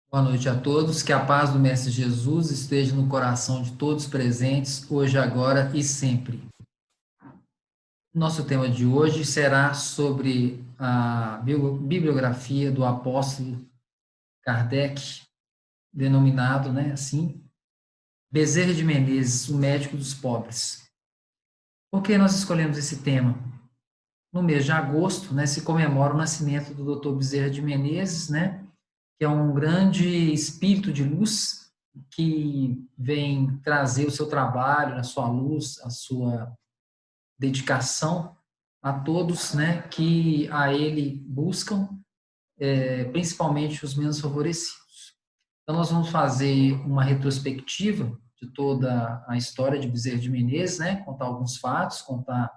Boa noite a todos, que a paz do Mestre Jesus esteja no coração de todos presentes, hoje, agora e sempre. Nosso tema de hoje será sobre a bibliografia do apóstolo Kardec, denominado, assim, Bezerra de Menezes, o médico dos pobres. Por que nós escolhemos esse tema? No mês de agosto, se comemora o nascimento do Dr. Bezerra de Menezes, que é um grande espírito de luz que vem trazer o seu trabalho, a sua luz, a sua dedicação a todos, que a ele buscam, principalmente os menos favorecidos. Então, nós vamos fazer uma retrospectiva de toda a história de Bezerra de Menezes, contar alguns fatos, contar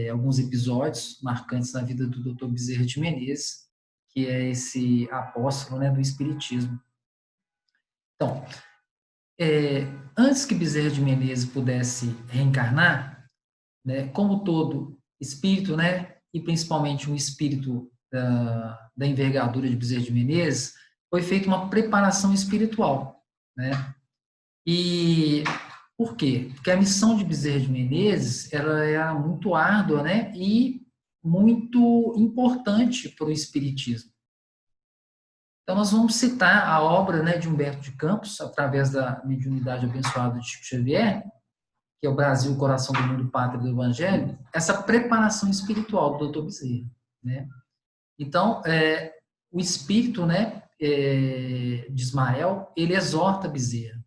alguns episódios marcantes na vida do Dr. Bezerra de Menezes, que é esse apóstolo, do Espiritismo. Então, antes que Bezerra de Menezes pudesse reencarnar, como todo espírito, e principalmente um espírito da envergadura de Bezerra de Menezes, foi feita uma preparação espiritual, E por quê? Porque a missão de Bezerra de Menezes ela era muito árdua, e muito importante para o espiritismo. Então, nós vamos citar a obra, de Humberto de Campos, através da mediunidade abençoada de Chico Xavier, que é o Brasil, Coração do Mundo, Pátria do Evangelho, essa preparação espiritual do Dr. Bezerra, Então, o espírito, de Ismael, ele exorta Bezerra,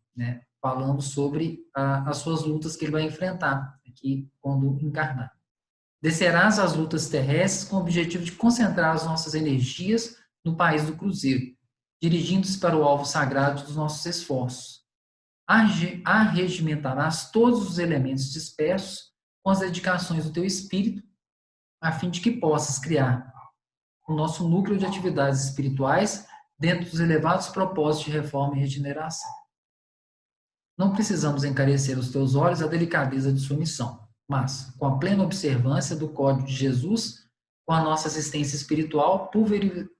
falando sobre as suas lutas que ele vai enfrentar aqui quando encarnar. Descerás as lutas terrestres com o objetivo de concentrar as nossas energias no país do Cruzeiro, dirigindo-se para o alvo sagrado dos nossos esforços. Arregimentarás todos os elementos dispersos com as dedicações do teu espírito, a fim de que possas criar o nosso núcleo de atividades espirituais dentro dos elevados propósitos de reforma e regeneração. Não precisamos encarecer os teus olhos a delicadeza de sua missão, mas, com a plena observância do Código de Jesus, com a nossa assistência espiritual,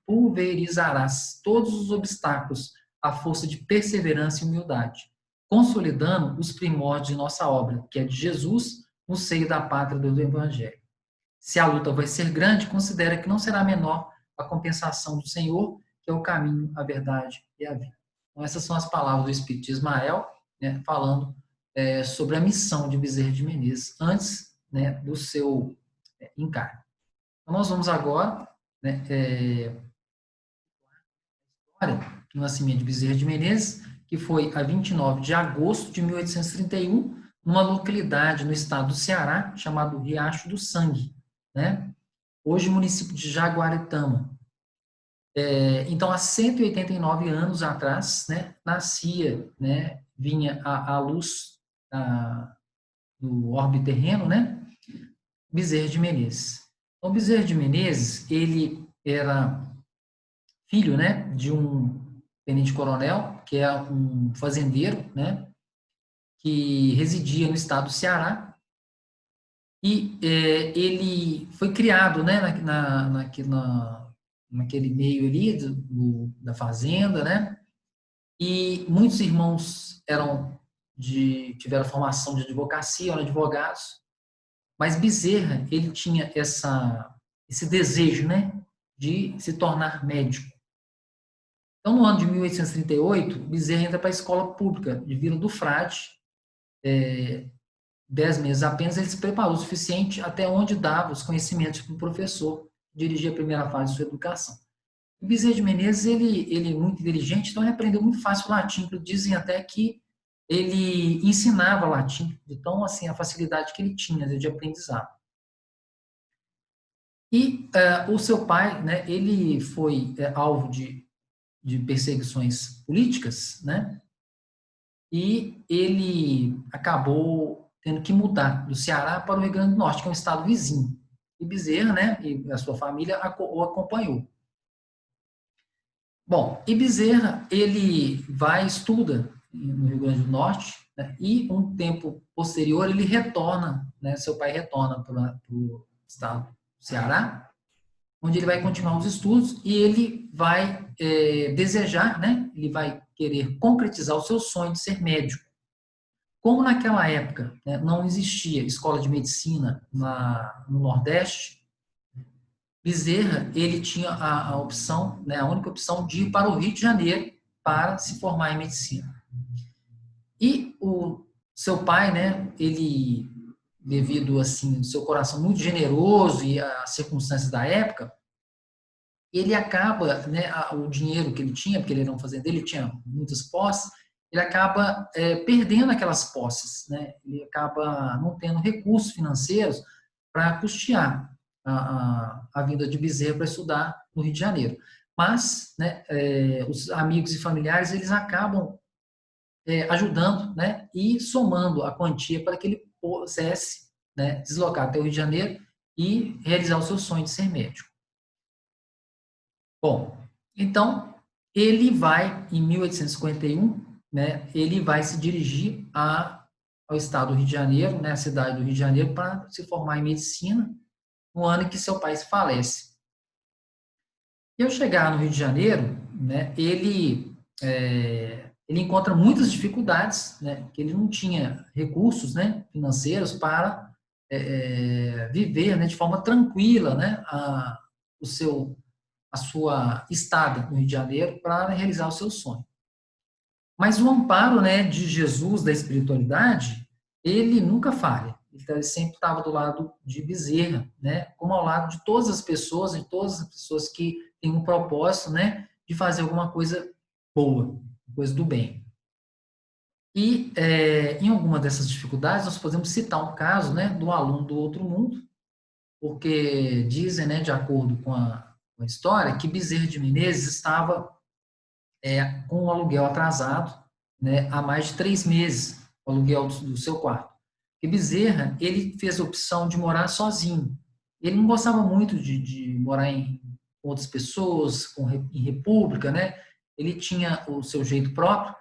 pulverizarás todos os obstáculos à força de perseverança e humildade, consolidando os primórdios de nossa obra, que é de Jesus, no seio da pátria do Evangelho. Se a luta vai ser grande, considera que não será menor a compensação do Senhor, que é o caminho, a verdade e a vida. Então, essas são as palavras do Espírito de Ismael, falando sobre a missão de Bezerra de Menezes antes do seu encarne. Então, nós vamos agora história do nascimento de Bezerra de Menezes, que foi a 29 de agosto de 1831, numa localidade no estado do Ceará, chamado Riacho do Sangue, hoje município de Jaguaretama. Então, há 189 anos atrás, nascia, vinha a luz do orbe terreno, Bezerra de Menezes. Então, Bezerra de Menezes, ele era filho, de um tenente-coronel, que é um fazendeiro, que residia no estado do Ceará, e ele foi criado, naquele meio ali da fazenda, e muitos irmãos tiveram formação de advocacia, eram advogados, mas Bezerra, ele tinha esse desejo, de se tornar médico. Então, no ano de 1838, Bezerra entra para a escola pública de Vila do Frade. 10 meses apenas, ele se preparou o suficiente até onde dava os conhecimentos para o professor que dirigia a primeira fase de sua educação. O Bezerra de Menezes, ele é muito inteligente, então ele aprendeu muito fácil o latim. Dizem até que ele ensinava latim, de tão assim, a facilidade que ele tinha de aprendizado. E o seu pai, ele foi alvo de perseguições políticas, e ele acabou tendo que mudar do Ceará para o Rio Grande do Norte, que é um estado vizinho. E Bezerra, e a sua família o acompanhou. Bom, e Bezerra, ele vai e estuda no Rio Grande do Norte, e um tempo posterior ele retorna, seu pai retorna para o estado do Ceará, onde ele vai continuar os estudos e ele vai desejar, né? Ele vai querer concretizar o seu sonho de ser médico. Como naquela época, né, não existia escola de medicina no Nordeste, Bezerra ele tinha a opção, né, a única opção de ir para o Rio de Janeiro para se formar em medicina. E o seu pai, né, ele, devido assim, ao seu coração muito generoso e às circunstâncias da época, ele acaba, né, o dinheiro que ele tinha, porque ele era um fazendeiro, ele tinha muitas posses, ele acaba perdendo aquelas posses, né? Ele acaba não tendo recursos financeiros para custear a vinda de Bezerra para estudar no Rio de Janeiro. Mas, né, os amigos e familiares, eles acabam ajudando, né, e somando a quantia para que ele pudesse, né, deslocar até o Rio de Janeiro e realizar o seu sonho de ser médico. Bom, então ele vai, em 1851, né, ele vai se dirigir ao estado do Rio de Janeiro, né, a cidade do Rio de Janeiro, para se formar em medicina, no ano em que seu pai falece. E ao chegar no Rio de Janeiro, né, ele encontra muitas dificuldades, né, que ele não tinha recursos, né, financeiros para viver, né, de forma tranquila, né, a sua estada no Rio de Janeiro para realizar o seu sonho. Mas o amparo, né, de Jesus, da espiritualidade, ele nunca falha. Ele sempre estava do lado de Bezerra, né, como ao lado de todas as pessoas, de todas as pessoas que têm um propósito, né, de fazer alguma coisa boa, coisa do bem. E em alguma dessas dificuldades, nós podemos citar um caso, né, do aluno do outro mundo, porque dizem, né, de acordo com a história, que Bezerra de Menezes estava com o aluguel atrasado, né, há mais de 3 meses, o aluguel do seu quarto. E Bezerra, ele fez a opção de morar sozinho. Ele não gostava muito de morar em outras pessoas, em república, né? Ele tinha o seu jeito próprio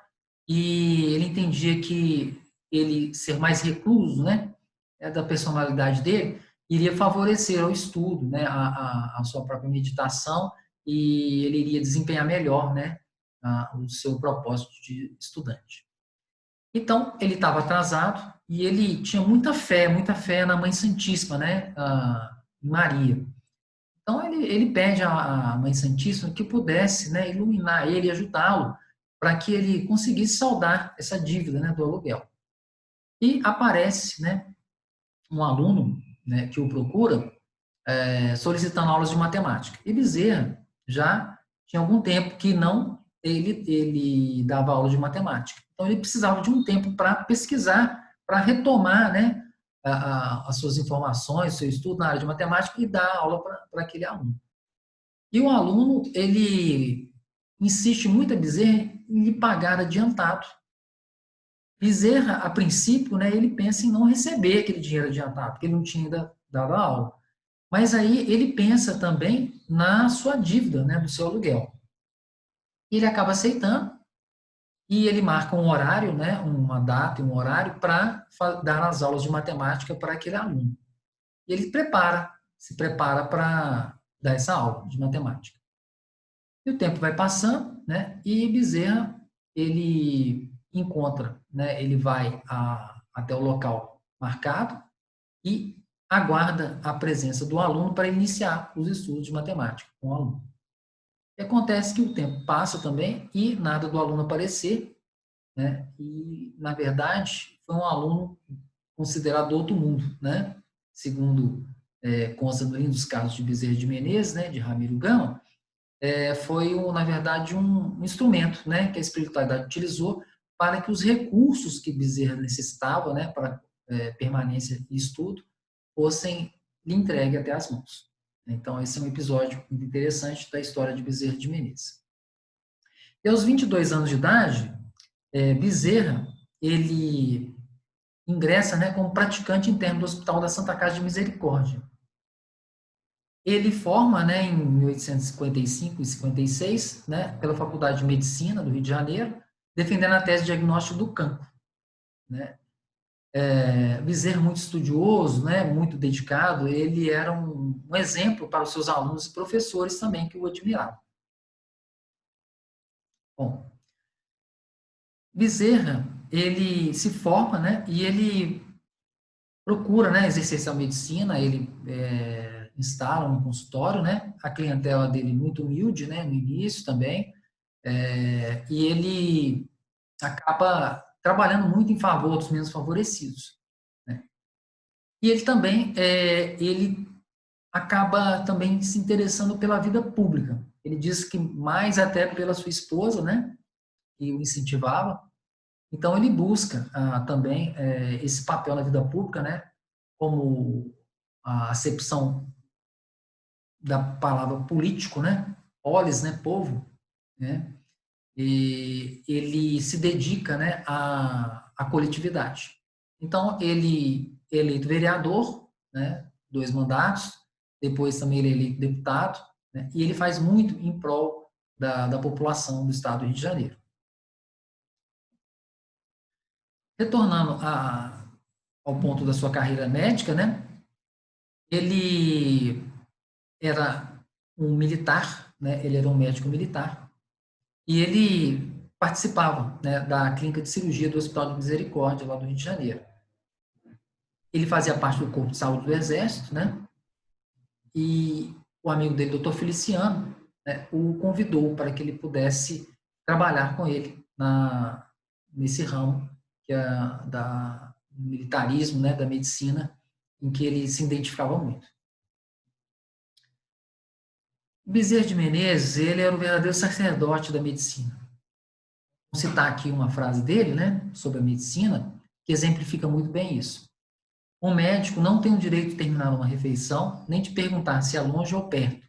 e ele entendia que ele ser mais recluso, né, da personalidade dele, iria favorecer o estudo, né, a sua própria meditação, e ele iria desempenhar melhor, né, o seu propósito de estudante. Então, ele estava atrasado e ele tinha muita fé na Mãe Santíssima, né, em Maria. Então, ele pede à Mãe Santíssima que pudesse, né, iluminar ele e ajudá-lo para que ele conseguisse saldar essa dívida, né, do aluguel. E aparece, né, um aluno, né, que o procura solicitando aulas de matemática. E Bezerra já tinha algum tempo que não ele dava aula de matemática. Então, ele precisava de um tempo para pesquisar, para retomar, né, as suas informações, seu estudo na área de matemática e dar aula para aquele aluno. E o aluno, ele insiste muito a Bezerra em lhe pagar adiantado. Bezerra, a princípio, né, ele pensa em não receber aquele dinheiro adiantado, porque ele não tinha ainda dado a aula. Mas aí ele pensa também na sua dívida, né, do seu aluguel. Ele acaba aceitando e ele marca um horário, né, uma data e um horário para dar as aulas de matemática para aquele aluno. E ele se prepara para dar essa aula de matemática. E o tempo vai passando, né, e Bezerra, ele encontra, né, ele vai até o local marcado e aguarda a presença do aluno para iniciar os estudos de matemática com o aluno. E acontece que o tempo passa também e nada do aluno aparecer, né? E, na verdade, foi um aluno considerado do outro mundo, né? Segundo consta no livro dos casos de Bezerra de Menezes, né, de Ramiro Gama, foi, na verdade, um instrumento, né, que a espiritualidade utilizou para que os recursos que Bezerra necessitava, né, para permanência e estudo, fossem lhe entregue até as mãos. Então, esse é um episódio muito interessante da história de Bezerra de Menezes. E aos 22 anos de idade, Bezerra, ele ingressa, né, como praticante interno do Hospital da Santa Casa de Misericórdia. Ele forma, né, em 1855 e 56, né, pela Faculdade de Medicina do Rio de Janeiro, defendendo a tese de diagnóstico do cancro, né? Bezerra muito estudioso, né, muito dedicado, ele era um um exemplo para os seus alunos e professores também, que o admiravam. Bom, Bezerra, ele se forma, né, e ele procura, né, exercer a medicina, ele instala um consultório, né, a clientela dele muito humilde, né, no início também, e ele acaba trabalhando muito em favor dos menos favorecidos, né. E ele também, ele acaba também se interessando pela vida pública. Ele diz que mais até pela sua esposa, né, que o incentivava. Então ele busca também esse papel na vida pública, né, como a acepção da palavra político, né, polis, né, povo, né, e ele se dedica, né, à coletividade. Então ele é eleito vereador, né, 2 mandatos, depois também ele é eleito deputado, né, e ele faz muito em prol da população do estado do Rio de Janeiro. Retornando ao ponto da sua carreira médica, né, ele era um militar, né, ele era um médico militar, e ele participava, né, da clínica de cirurgia do Hospital de Misericórdia, lá do Rio de Janeiro. Ele fazia parte do Corpo de Saúde do Exército, né, e o amigo dele, doutor Feliciano, né, o convidou para que ele pudesse trabalhar com ele nesse ramo que é da militarismo, né, da medicina, em que ele se identificava muito. Bezerra de Menezes, ele era o verdadeiro sacerdote da medicina. Vou citar aqui uma frase dele, né, sobre a medicina, que exemplifica muito bem isso. Um médico não tem o direito de terminar uma refeição, nem de perguntar se é longe ou perto,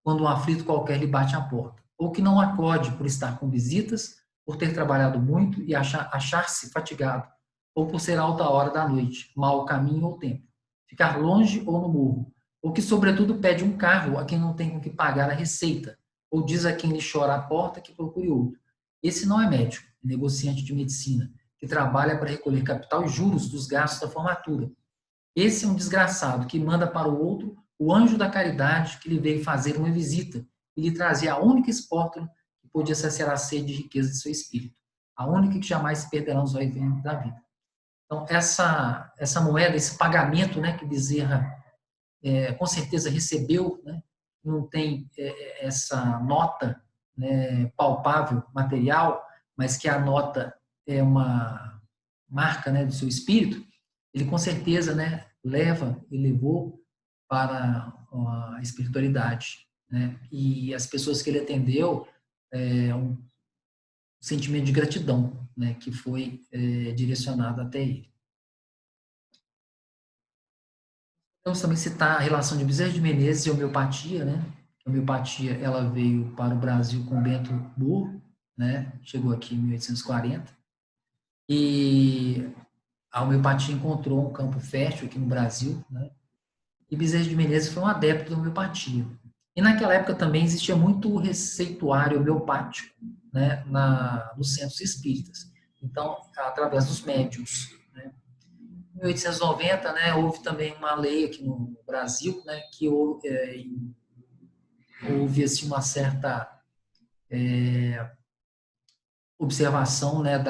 quando um aflito qualquer lhe bate à porta, ou que não acode por estar com visitas, por ter trabalhado muito e achar-se fatigado, ou por ser alta hora da noite, mau caminho ou tempo, ficar longe ou no morro, ou que, sobretudo, pede um carro a quem não tem com que pagar a receita, ou diz a quem lhe chora à porta que procure outro. Esse não é médico, é negociante de medicina, que trabalha para recolher capital e juros dos gastos da formatura. Esse é um desgraçado que manda para o outro o anjo da caridade que lhe veio fazer uma visita e lhe trazia a única espórtula que podia saciar a sede de riqueza de seu espírito, a única que jamais se perderá nos vai-e-vem da vida. Então, essa moeda, esse pagamento, né, que Bezerra com certeza recebeu, né, não tem essa nota, né, palpável, material, mas que a nota é uma marca, né, do seu espírito, ele com certeza, né, leva e levou para a espiritualidade, né, e as pessoas que ele atendeu, um sentimento de gratidão, né, que foi direcionado até ele. Vamos também citar a relação de Bezerra de Menezes e homeopatia, né? A homeopatia, ela veio para o Brasil com Bento Burro, né? Chegou aqui em 1840. E a homeopatia encontrou um campo fértil aqui no Brasil, né? E Bezerra de Menezes foi um adepto da homeopatia. E naquela época também existia muito receituário homeopático, né? Nos centros espíritas. Então, através dos médiuns, né? Em 1890, né, houve também uma lei aqui no Brasil, né, que houve assim, uma certa observação, né,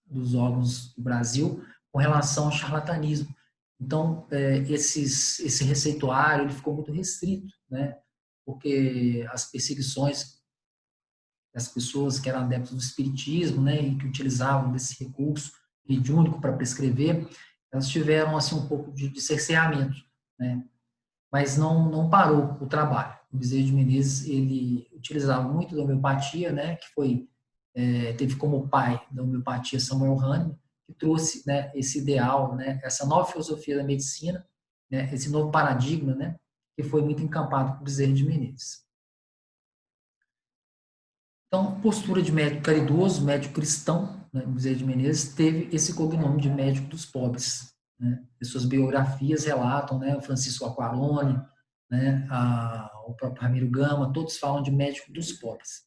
dos órgãos do Brasil com relação ao charlatanismo. Então, esse receituário ele ficou muito restrito, né, porque as perseguições das pessoas que eram adeptos do espiritismo, né, e que utilizavam desse recurso mediúnico para prescrever, elas tiveram assim um pouco de cerceamento, né? Mas não parou o trabalho. O Bezerra de Menezes ele utilizava muito da homeopatia, né? Que foi teve como pai da homeopatia Samuel Hahnemann, que trouxe, né, esse ideal, né? Essa nova filosofia da medicina, né? Esse novo paradigma, né? Que foi muito encampado por Bezerra de Menezes. Então, postura de médico caridoso, médico cristão, né, Bezerra de Menezes teve esse cognome de médico dos pobres, né? As suas biografias relatam, né, o Francisco Aquarone, né, o próprio Ramiro Gama, todos falam de médico dos pobres.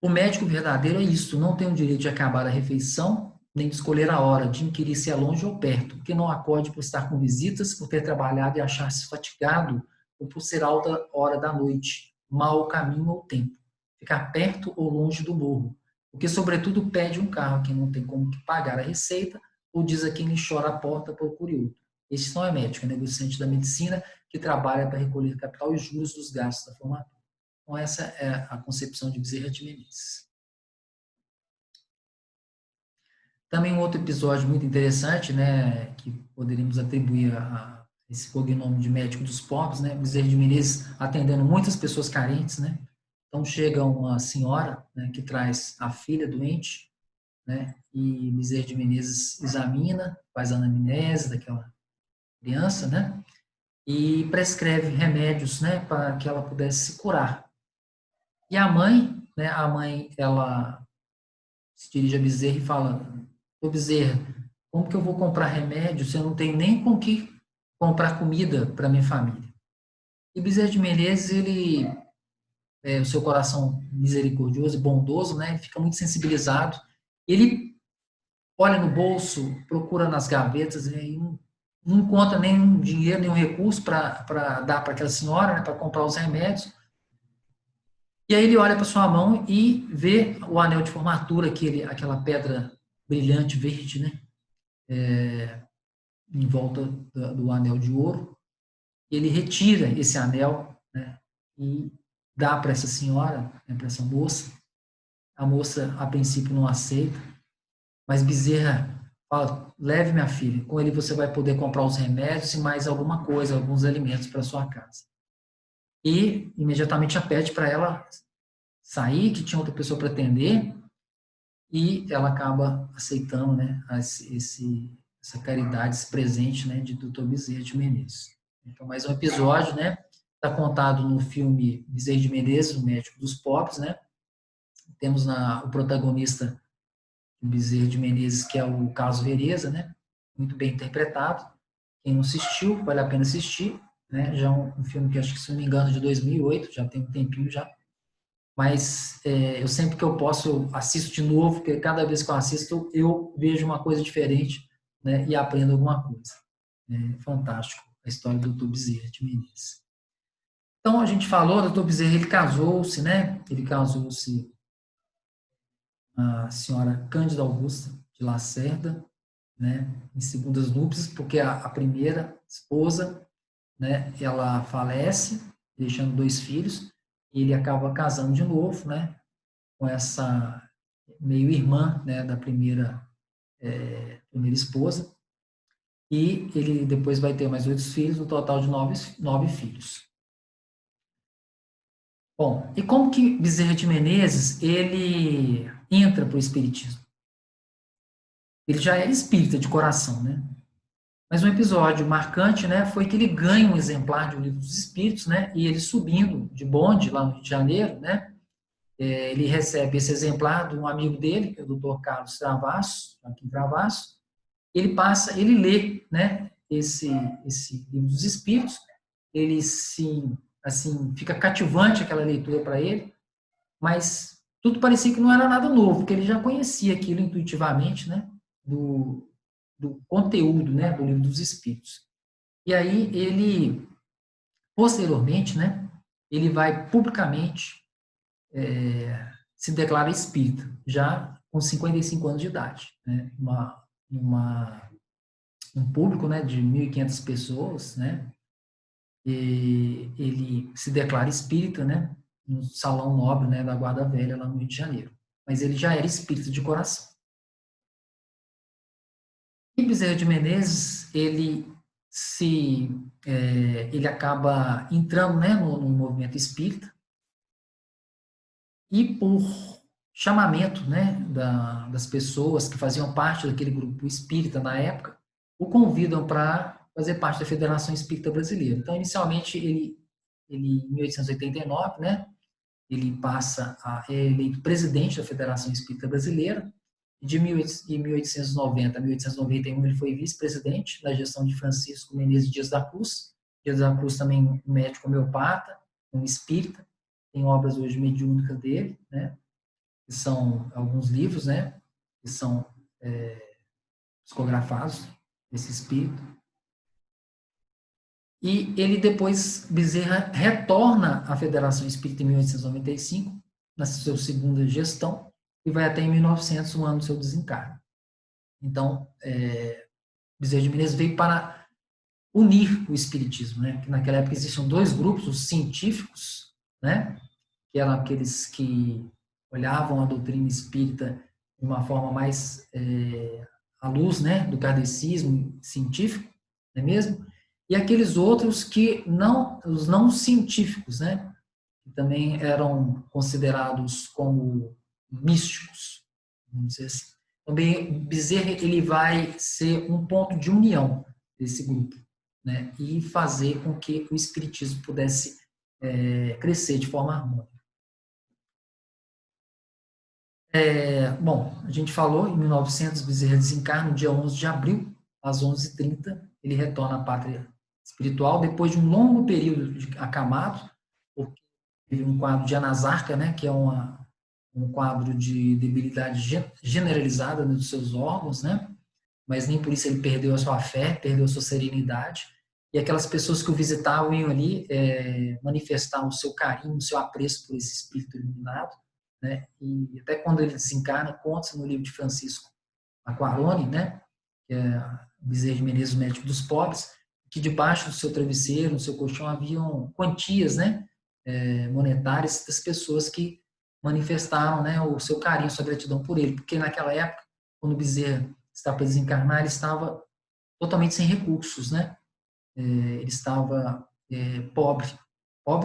O médico verdadeiro é isso, não tem o direito de acabar a refeição, nem de escolher a hora, de inquirir se é longe ou perto, porque não acode por estar com visitas, por ter trabalhado e achar-se fatigado, ou por ser alta hora da noite, mau caminho ou tempo, ficar perto ou longe do morro, porque sobretudo pede um carro a quem não tem como pagar a receita, ou diz a quem lhe chora a porta, procure outro. Este não é médico, é negociante da medicina que trabalha para recolher capital e juros dos gastos da formatura. Então essa é a concepção de Bezerra de Menezes. Também um outro episódio muito interessante, né, que poderíamos atribuir a esse cognome de médico dos pobres, né, Bezerra de Menezes atendendo muitas pessoas carentes, né. Então chega uma senhora, né, que traz a filha doente, né, e Bezerra de Menezes examina, faz a anamnese daquela criança, né, e prescreve remédios, né, para que ela pudesse se curar. E a mãe, né, ela se dirige a Bezerra e fala: ô Bezerra, como que eu vou comprar remédio se eu não tenho nem com que comprar comida para minha família? E Bezerra de Menezes, o seu coração misericordioso e bondoso, né, ele fica muito sensibilizado. Ele olha no bolso, procura nas gavetas, e não encontra nenhum dinheiro, nenhum recurso para dar para aquela senhora, né, para comprar os remédios. E aí ele olha para sua mão e vê o anel de formatura, aquela pedra brilhante verde, né, em volta do anel de ouro. Ele retira esse anel, né, e dá para essa senhora, né, para essa moça. A moça, a princípio, não aceita, mas Bezerra fala: leve minha filha, com ele você vai poder comprar os remédios e mais alguma coisa, alguns alimentos para sua casa. E imediatamente já pede para ela sair, que tinha outra pessoa para atender, e ela acaba aceitando, né, essa caridade, esse presente, né, de Dr. Bezerra de Menezes. Então, mais um episódio, né, está contado no filme Bezerra de Menezes, o médico dos pobres, né. Temos o protagonista de Bezerra de Menezes, que é o Carlos Vereza, né, muito bem interpretado. Quem não assistiu, vale a pena assistir, né, já é um filme que acho que, se não me engano, de 2008, já tem um tempinho já. Mas eu sempre que eu posso, eu assisto de novo, porque cada vez que eu assisto, eu vejo uma coisa diferente, né, e aprendo alguma coisa. É fantástico a história do Dr. Bezerra de Menezes. Então, a gente falou, o Dr. Bezerra, ele casou-se, né? Ele casou-se com a senhora Cândida Augusta de Lacerda, né, em segundas núpcias, porque a primeira esposa, né, ela falece, deixando 2 filhos, e ele acaba casando de novo, né, com essa meio-irmã, né, da primeira esposa, e ele depois vai ter mais 8 filhos, no total de 9 filhos. Bom, e como que Bezerra de Menezes, ele entra para o espiritismo? Ele já era espírita de coração, né? Mas um episódio marcante, né, foi que ele ganha um exemplar de O Livro dos Espíritos, né, e ele subindo de bonde lá no Rio de Janeiro, né, ele recebe esse exemplar de um amigo dele, que é o Dr. Carlos Travasso, aqui em Travasso. Ele lê, né, esse Livro dos Espíritos, ele assim, fica cativante aquela leitura para ele, mas tudo parecia que não era nada novo, porque ele já conhecia aquilo intuitivamente, né, do conteúdo, né, do Livro dos Espíritos. E aí ele, posteriormente, né, ele vai publicamente se declara espírita, já com 55 anos de idade, né, um público, né, de 1.500 pessoas, né, e ele se declara espírita, né, no Salão Nobre, né, da Guarda Velha, lá no Rio de Janeiro. Mas ele já era espírita de coração. E Bezerra de Menezes, ele acaba entrando, né, no movimento espírita, e por chamamento, né, das pessoas que faziam parte daquele grupo espírita na época, o convidam para fazer parte da Federação Espírita Brasileira. Então, inicialmente, ele em 1889, né, ele é eleito presidente da Federação Espírita Brasileira. De 1890 a 1891, ele foi vice-presidente da gestão de Francisco Menezes Dias da Cruz. Dias da Cruz também um médico homeopata, um espírita, tem obras hoje mediúnicas dele, né, que são alguns livros, né, que são psicografados, esse espírito. E ele depois, Bezerra, retorna à Federação Espírita em 1895, na sua segunda gestão, e vai até em 1900, o ano do seu desencarne. Então, Bezerra de Menezes veio para unir o espiritismo, né? Que naquela época existiam dois grupos, os científicos, né? Que eram aqueles que olhavam a doutrina espírita de uma forma mais à luz, né? Do kardecismo científico, não é mesmo? E aqueles outros que não, os não científicos, né? Que também eram considerados como místicos, vamos dizer assim. Também Bezerra, ele vai ser um ponto de união desse grupo, né? E fazer com que o espiritismo pudesse crescer de forma harmônica. Bom, a gente falou, em 1900, Bezerra desencarna no dia 11 de abril, às 11h30, ele retorna à pátria espiritual, depois de um longo período de acamado, porque teve um quadro de anasarca, né, que é um quadro de debilidade generalizada dos seus órgãos, né, mas nem por isso ele perdeu a sua fé, perdeu a sua serenidade, e aquelas pessoas que o visitavam iam ali manifestar o seu carinho, o seu apreço por esse espírito iluminado, né, e até quando ele desencarna, conta-se no livro de Francisco Aquarone, né, que é Bezerra de Menezes, o médico dos pobres, que debaixo do seu travesseiro, no seu colchão, haviam quantias, né, monetárias das pessoas que manifestaram, né, o seu carinho, sua gratidão por ele, porque naquela época, quando Bezerra estava para desencarnar, ele estava totalmente sem recursos, né, ele estava pobre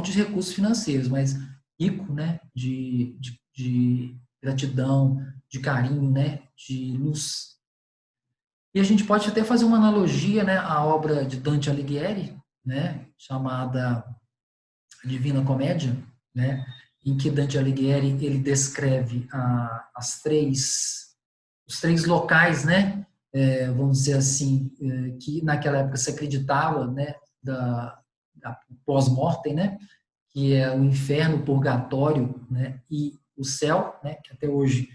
de recursos financeiros, mas rico, né, de gratidão, de carinho, né, de luz. E a gente pode até fazer uma analogia, né, à obra de Dante Alighieri, né, chamada Divina Comédia, né, em que Dante Alighieri ele descreve os três locais, né, vamos dizer assim, que naquela época se acreditava, né, da pós-mortem, né, que é o inferno, o purgatório, né, e o céu, né, que até hoje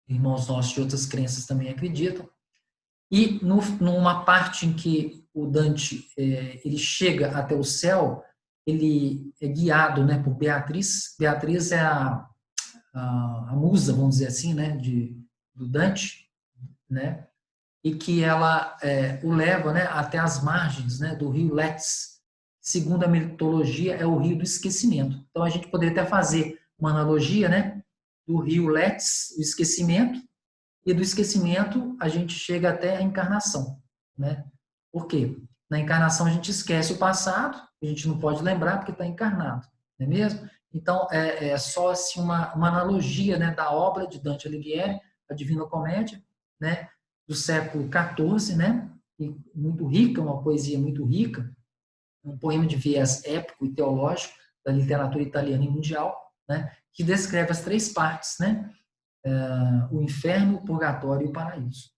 irmãos nossos de outras crenças também acreditam. E numa parte em que o Dante ele chega até o céu, ele é guiado, né, por Beatriz. Beatriz é a musa, vamos dizer assim, né, do Dante, né, e que ela o leva, né, até as margens, né, do rio Letes. Segundo a mitologia, é o rio do esquecimento. Então a gente poderia até fazer uma analogia, né, do rio Letes, o esquecimento, e do esquecimento a gente chega até a encarnação, né? Por quê? Na encarnação a gente esquece o passado, a gente não pode lembrar porque está encarnado, não é mesmo? Então é só assim, uma analogia, né, da obra de Dante Alighieri, a Divina Comédia, né, do século XIV, né, e muito rica, uma poesia muito rica, um poema de viés épico e teológico da literatura italiana e mundial, né, que descreve as três partes, né, o inferno, o purgatório e o paraíso.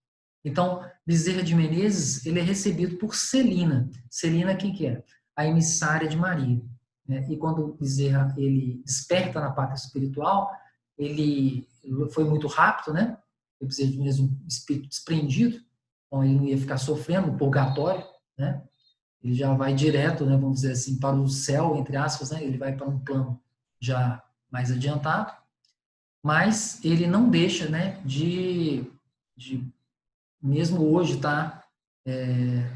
Então, Bezerra de Menezes, ele é recebido por Celina. Celina, quem que é? A emissária de Maria. Né? E quando Bezerra ele desperta na parte espiritual, ele foi muito rápido, né? Bezerra de Menezes, um espírito desprendido, então ele não ia ficar sofrendo no purgatório, né? Ele já vai direto, né, vamos dizer assim, para o céu, entre aspas, né? Ele vai para um plano já mais adiantado, mas ele não deixa, né, de mesmo hoje estar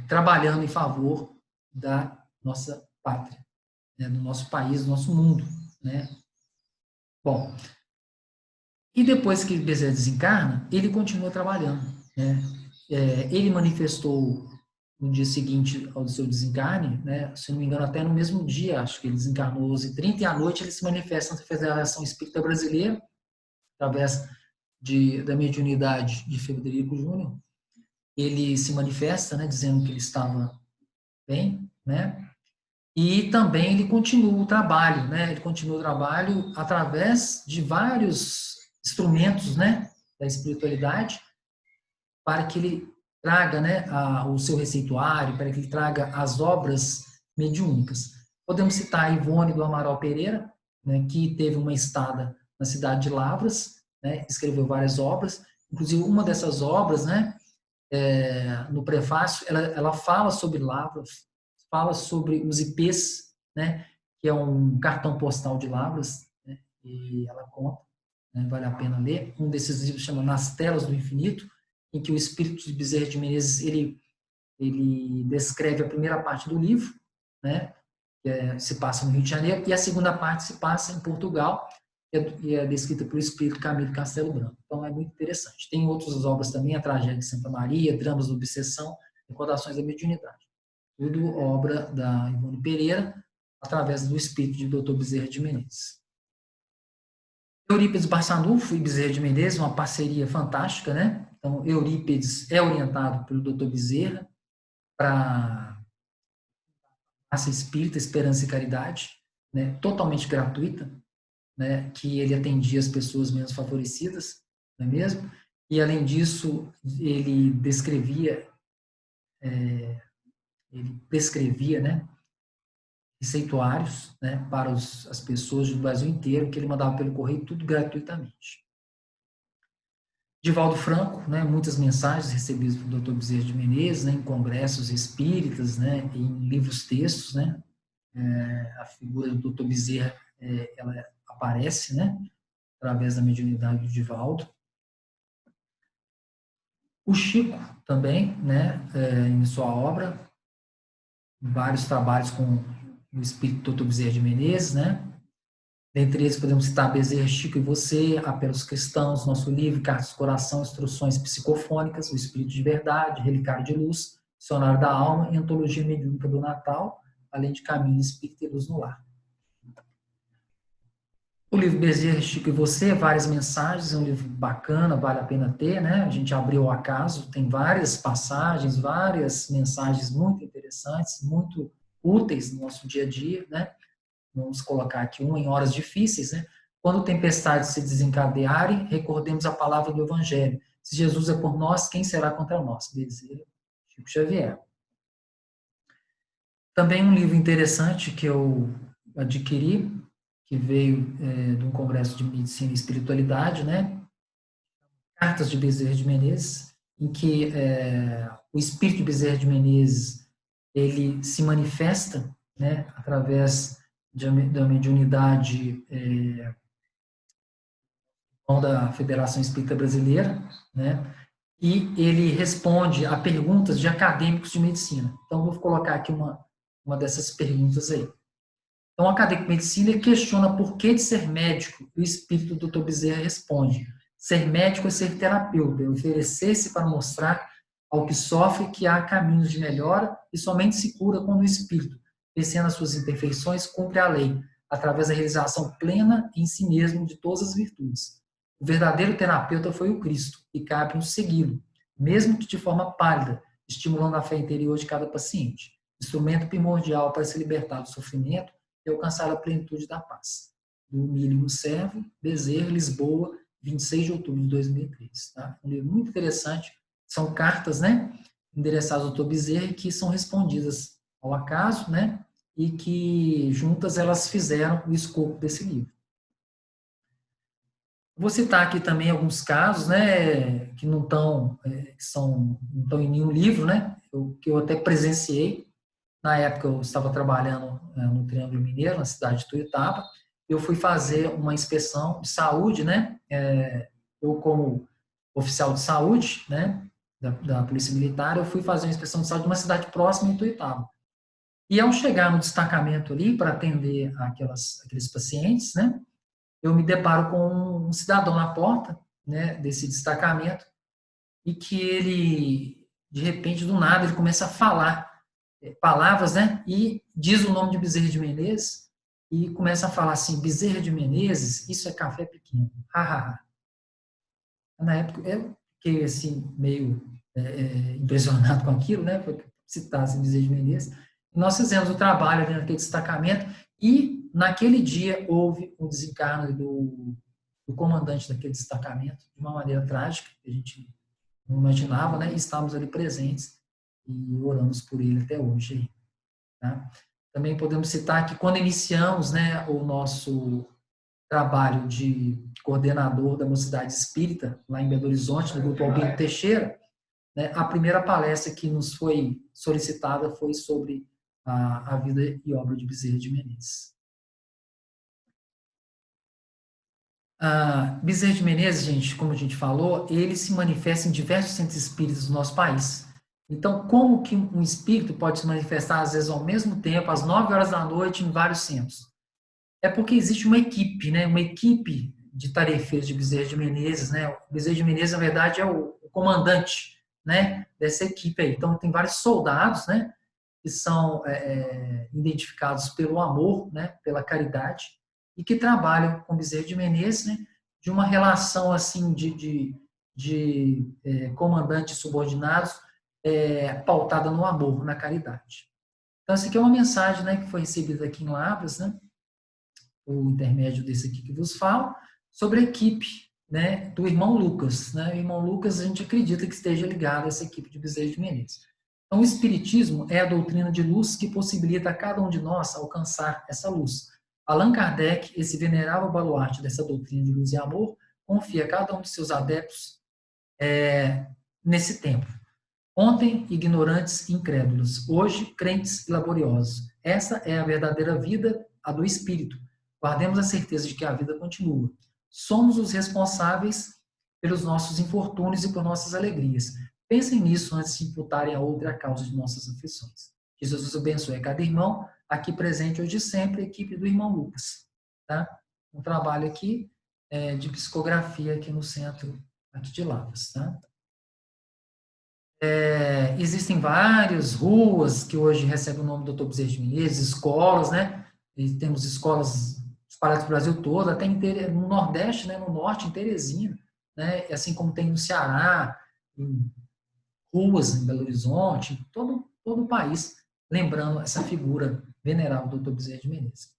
trabalhando em favor da nossa pátria, né, do nosso país, do nosso mundo, né. Bom, e depois que Bezerra desencarna, ele continua trabalhando, né. Ele manifestou no dia seguinte ao seu desencarne, né, se não me engano, até no mesmo dia, acho que ele desencarnou 11h30, e à noite ele se manifesta na Federação Espírita Brasileira, através da mediunidade de Frederico Júnior. Ele se manifesta, né, dizendo que ele estava bem, né, e também ele continua o trabalho, né, ele continua o trabalho através de vários instrumentos, né, da espiritualidade, para que ele traga, né, o seu receituário, para que ele traga as obras mediúnicas. Podemos citar a Ivone do Amaral Pereira, né, que teve uma estada na cidade de Lavras, né, escreveu várias obras, Inclusive, uma dessas obras, né, no prefácio, ela fala sobre Lavras, fala sobre os IPs, né, que é um cartão postal de Lavras, né, e ela conta, né, vale a pena ler. Um desses livros chama Nas Telas do Infinito, em que o espírito de Bezerra de Menezes ele descreve a primeira parte do livro, né, que se passa no Rio de Janeiro, e a segunda parte se passa em Portugal, e é descrita pelo espírito Camilo Castelo Branco. Então, é muito interessante. Tem outras obras também, A Tragédia de Santa Maria, Dramas da Obsessão, Recordações da Mediunidade. Tudo obra da Ivone Pereira, através do espírito de Dr. Bezerra de Menezes. Eurípides Barçanufo e Bezerra de Menezes, uma parceria fantástica, né? Então, Eurípides é orientado pelo Dr. Bezerra para a raça espírita, Esperança e Caridade, né? Totalmente gratuita, né, que ele atendia as pessoas menos favorecidas, não é mesmo? E, além disso, ele prescrevia, né, receituários, né, para as pessoas do Brasil inteiro, que ele mandava pelo correio, tudo gratuitamente. Divaldo Franco, né, muitas mensagens recebidas pelo Dr. Bezerra de Menezes, né, em congressos espíritas, né, em livros-textos, né, a figura do Dr. Bezerra, ela aparece, né, através da mediunidade do Divaldo. O Chico também, né, em sua obra, vários trabalhos com o espírito Dr. Bezerra de Menezes, né? Dentre eles podemos citar Bezerra, Chico e Você, Apelos Cristãos, nosso livro, Cartas do Coração, Instruções Psicofônicas, O Espírito de Verdade, Relicário de Luz, Dicionário da Alma e Antologia Mediúnica do Natal, além de Caminho Espírita e Luz no Lar. O livro Bezerra, Chico e Você, várias mensagens, é um livro bacana, vale a pena ter, né? A gente abriu ao acaso, tem várias passagens, várias mensagens muito interessantes, muito úteis no nosso dia a dia, né? Vamos colocar aqui uma em horas difíceis, né? Quando tempestades se desencadearem, recordemos a palavra do Evangelho. Se Jesus é por nós, quem será contra nós? Bezerra, Chico Xavier. Também um livro interessante que eu adquiri, que veio de um congresso de medicina e espiritualidade, né? Cartas de Bezerra de Menezes, em que o espírito de Bezerra de Menezes ele se manifesta, né, através da mediunidade da Federação Espírita Brasileira, né? E ele responde a perguntas de acadêmicos de medicina. Então, vou colocar aqui uma dessas perguntas aí. Então, o acadêmico de medicina questiona por que de ser médico, e o espírito do Dr. Bezerra responde: ser médico é ser terapeuta, é oferecer-se para mostrar ao que sofre que há caminhos de melhora e somente se cura quando o espírito, vencendo as suas imperfeições, cumpre a lei, através da realização plena em si mesmo de todas as virtudes. O verdadeiro terapeuta foi o Cristo, e cabe-nos segui-lo, mesmo que de forma pálida, estimulando a fé interior de cada paciente, instrumento primordial para se libertar do sofrimento e alcançar a plenitude da paz. Do Mínimo Servo, Bezerra, Lisboa, 26 de outubro de 2003. Tá? Um livro muito interessante. São cartas, né, endereçadas ao Dr. Bezerra, que são respondidas ao acaso, né, e que juntas elas fizeram o escopo desse livro. Vou citar aqui também alguns casos, né, que não estão em nenhum livro, né, que eu até presenciei. Na época eu estava trabalhando no Triângulo Mineiro, na cidade de Tuiutaba. Eu fui fazer uma inspeção de saúde, né? Eu como oficial de saúde, né, da Polícia Militar, eu fui fazer uma inspeção de saúde de uma cidade próxima em Tuiutaba. E ao chegar no destacamento ali para atender aqueles pacientes, né, eu me deparo com um cidadão na porta, né, desse destacamento, e que ele, de repente, do nada, ele começa a falar palavras, né, e diz o nome de Bezerra de Menezes, e começa a falar assim: Bezerra de Menezes, isso é café pequeno. Na época, eu fiquei assim, meio impressionado com aquilo, né, porque citasse Bezerra de Menezes. E nós fizemos o trabalho ali naquele destacamento, e naquele dia houve o desencarne do comandante daquele destacamento, de uma maneira trágica, que a gente não imaginava, né, e estávamos ali presentes, e oramos por ele até hoje. Tá? Também podemos citar que quando iniciamos, né, o nosso trabalho de coordenador da Mocidade Espírita, lá em Belo Horizonte, no grupo Albino Teixeira, né, a primeira palestra que nos foi solicitada foi sobre a vida e obra de Bezerra de Menezes. Bezerra de Menezes, gente, como a gente falou, ele se manifesta em diversos centros espíritas do nosso país. Então, como que um espírito pode se manifestar, às vezes, ao mesmo tempo, às 9 horas da noite, em vários centros? É porque existe uma equipe, né? Uma equipe de tarefeiros de Bezerra de Menezes, né? O Bezerra de Menezes, na verdade, é o comandante, né, dessa equipe aí. Então, tem vários soldados, né, que são identificados pelo amor, né, pela caridade, e que trabalham com Bezerra de Menezes, né, de uma relação assim de comandantes subordinados pautada no amor, na caridade. Então, essa aqui é uma mensagem, né, que foi recebida aqui em Lavras, né, o intermédio desse aqui que vos falo, sobre a equipe, né, do irmão Lucas. Né? O irmão Lucas, a gente acredita que esteja ligado a essa equipe de Bezerra de Menezes. Então, o Espiritismo é a doutrina de luz que possibilita a cada um de nós alcançar essa luz. Allan Kardec, esse venerável baluarte dessa doutrina de luz e amor, confia a cada um de seus adeptos nesse tempo. Ontem, ignorantes e incrédulos. Hoje, crentes e laboriosos. Essa é a verdadeira vida, a do Espírito. Guardemos a certeza de que a vida continua. Somos os responsáveis pelos nossos infortúnios e por nossas alegrias. Pensem nisso antes de imputarem a outra a causa de nossas aflições. Que Jesus abençoe a cada irmão, aqui presente hoje e sempre, a equipe do irmão Lucas. Tá? Um trabalho aqui de psicografia aqui no centro aqui de Lavras. Tá? Existem várias ruas que hoje recebem o nome do Dr. Bezerra de Menezes, escolas, né? E temos escolas espalhadas no Brasil todo, até no Nordeste, né? No Norte, em Teresina, né? Assim como tem no Ceará, em ruas em Belo Horizonte, em todo o país, lembrando essa figura venerável do Dr. Bezerra de Menezes.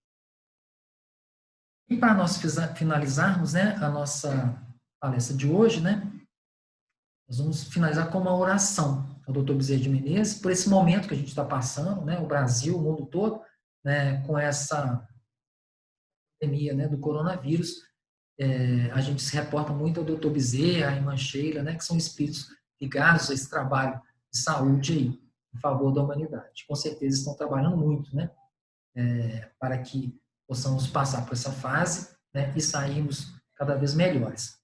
E para nós finalizarmos, né, a nossa palestra de hoje, né? Nós vamos finalizar com uma oração ao Dr. Bezerra de Menezes, por esse momento que a gente está passando, né, o Brasil, o mundo todo, né, com essa pandemia, né, do coronavírus. A gente se reporta muito ao Dr. Bezerra, a irmã Sheila, né, que são espíritos ligados a esse trabalho de saúde aí, em favor da humanidade. Com certeza estão trabalhando muito, né, para que possamos passar por essa fase, né, e sairmos cada vez melhores.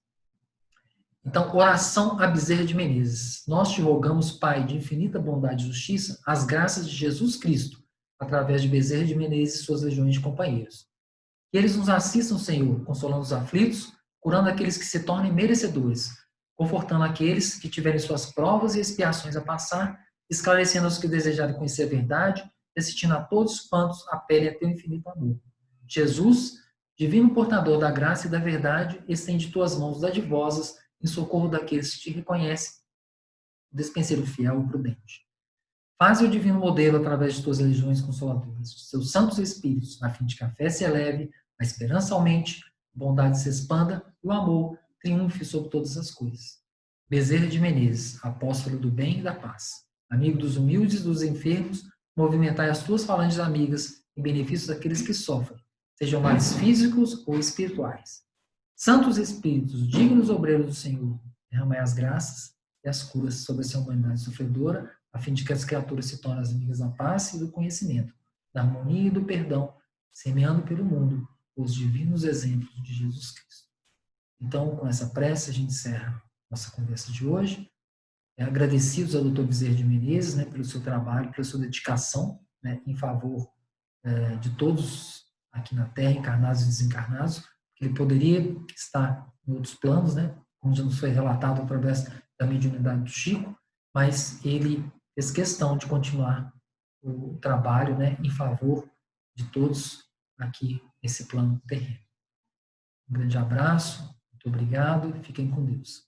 Então, oração a Bezerra de Menezes. Nós te rogamos, Pai, de infinita bondade e justiça, as graças de Jesus Cristo, através de Bezerra de Menezes e suas legiões de companheiros. Que eles nos assistam, Senhor, consolando os aflitos, curando aqueles que se tornem merecedores, confortando aqueles que tiverem suas provas e expiações a passar, esclarecendo os que desejarem conhecer a verdade, destinando a todos quantos apelem a teu infinito amor. Jesus, divino portador da graça e da verdade, estende tuas mãos dadivosas em socorro daqueles que te reconhecem, despenseiro fiel e prudente. Faze o divino modelo através de tuas legiões consoladoras, de seus santos espíritos, a fim de que a fé se eleve, a esperança aumente, a bondade se expanda e o amor triunfe sobre todas as coisas. Bezerra de Menezes, apóstolo do bem e da paz, amigo dos humildes e dos enfermos, movimentai as tuas falanges amigas em benefício daqueles que sofrem, sejam males físicos ou espirituais. Santos Espíritos, dignos obreiros do Senhor, derramai as graças e as curas sobre essa humanidade sofredora, a fim de que as criaturas se tornem as amigas da paz e do conhecimento, da harmonia e do perdão, semeando pelo mundo os divinos exemplos de Jesus Cristo. Então, com essa prece, a gente encerra nossa conversa de hoje. Agradecidos ao Dr. Bezerra de Menezes, né, pelo seu trabalho, pela sua dedicação, né, em favor de todos aqui na Terra, encarnados e desencarnados. Ele poderia estar em outros planos, né, como já nos foi relatado através da mediunidade do Chico, mas ele fez questão de continuar o trabalho, né, em favor de todos aqui nesse plano terreno. Um grande abraço, muito obrigado e fiquem com Deus.